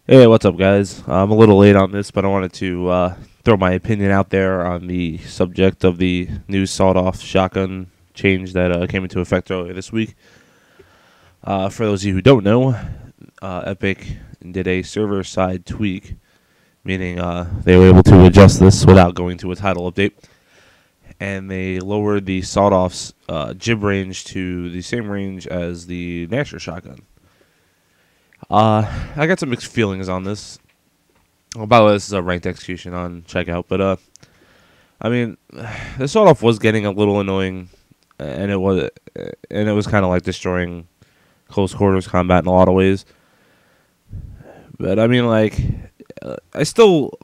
Hey, what's up, guys? I'm a little late on this, but I wanted to throw my opinion out there on the subject of the new sawed-off shotgun change that came into effect earlier this week. For those of you who don't know, Epic did a server-side tweak, meaning they were able to adjust this without going to a title update, and they lowered the sawed-off's jib range to the same range as the Nasher shotgun. I got some mixed feelings on this. Well, by the way, this is a ranked execution on checkout, but I mean, the sawed-off was getting a little annoying, and it was kind of like destroying close quarters combat in a lot of ways. But I mean, like, I still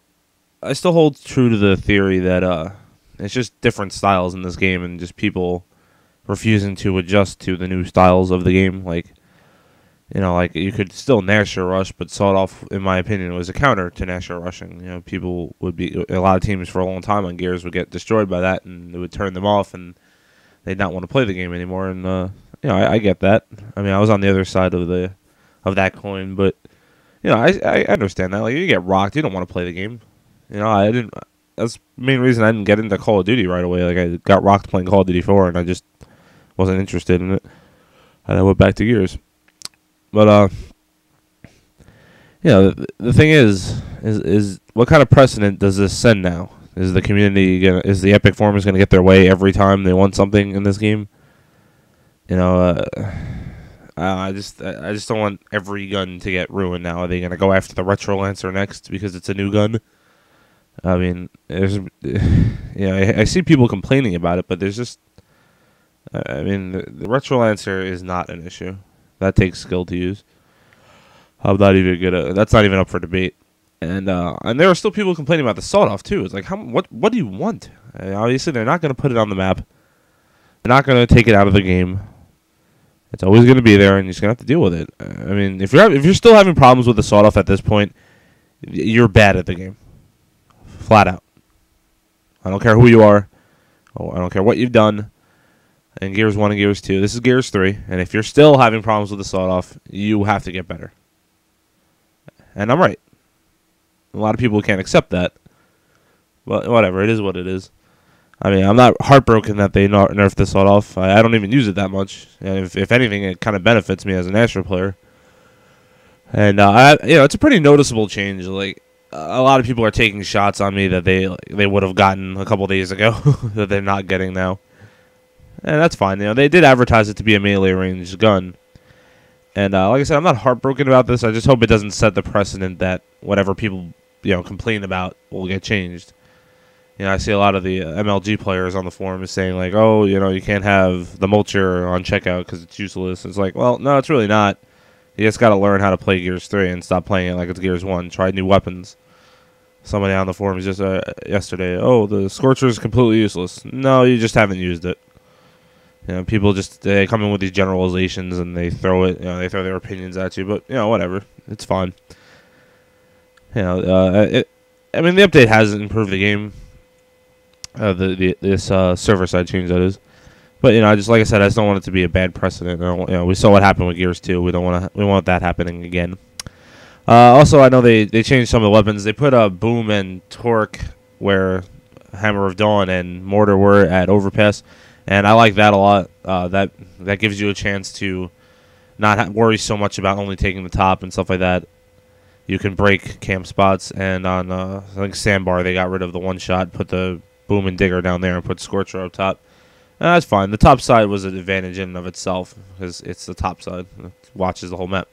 hold true to the theory that it's just different styles in this game, and just people refusing to adjust to the new styles of the game, like. You know, like, you could still Nasher rush, but sawed-off, in my opinion, was a counter to Nasher rushing. You know, people would be, a lot of teams for a long time on Gears would get destroyed by that, and it would turn them off, and they'd not want to play the game anymore. And you know, I get that. I mean, I was on the other side of that coin, but you know, I understand that. Like, you get rocked, you don't want to play the game. You know, I didn't. That's the main reason I didn't get into Call of Duty right away. Like, I got rocked playing Call of Duty 4, and I just wasn't interested in it, and I went back to Gears. But you know, the thing is what kind of precedent does this send now? Is the community is the Epic Formers gonna get their way every time they want something in this game? You know, I just don't want every gun to get ruined now. Are they gonna go after the Retro Lancer next because it's a new gun? I mean, there's, I see people complaining about it, but there's just, I mean, the Retro Lancer is not an issue. That takes skill to use. I'm not even gonna. That's not even up for debate. And there are still people complaining about the sawed-off too. It's like, what do you want? Obviously, they're not gonna put it on the map. They're not gonna take it out of the game. It's always gonna be there, and you're just gonna have to deal with it. I mean, if you're still having problems with the sawed-off at this point, you're bad at the game, flat out. I don't care who you are. I don't care what you've done. And Gears 1 and Gears 2. This is Gears 3. And if you're still having problems with the sawed-off, you have to get better. And I'm right. A lot of people can't accept that. But whatever. It is what it is. I mean, I'm not heartbroken that they nerfed the sawed-off. I don't even use it that much. And if anything, it kind of benefits me as an Astro player. And, it's a pretty noticeable change. Like, a lot of people are taking shots on me that they would have gotten a couple days ago that they're not getting now. And that's fine. You know, they did advertise it to be a melee range gun. And like I said, I'm not heartbroken about this. I just hope it doesn't set the precedent that whatever people, complain about will get changed. You know, I see a lot of the MLG players on the forums saying, like, oh, you can't have the mulcher on checkout because it's useless. It's like, well, no, it's really not. You just got to learn how to play Gears 3 and stop playing it like it's Gears 1. Try new weapons. Somebody on the forums just yesterday, oh, the Scorcher is completely useless. No, you just haven't used it. You know, people they come in with these generalizations and they throw it. They throw their opinions at you. But whatever, it's fine. I mean, the update has improved the game. This server side change, that is. But like I said, I just don't want it to be a bad precedent. We saw what happened with Gears 2. We want that happening again. Also, I know they changed some of the weapons. They put a boom and torque where Hammer of Dawn and Mortar were at Overpass. And I like that a lot. That gives you a chance to not worry so much about only taking the top and stuff like that. You can break camp spots. And on, I think, Sandbar, they got rid of the one-shot, put the boom and digger down there, and put Scorcher up top. That's fine. The top side was an advantage in and of itself, because it's the top side. It watches the whole map.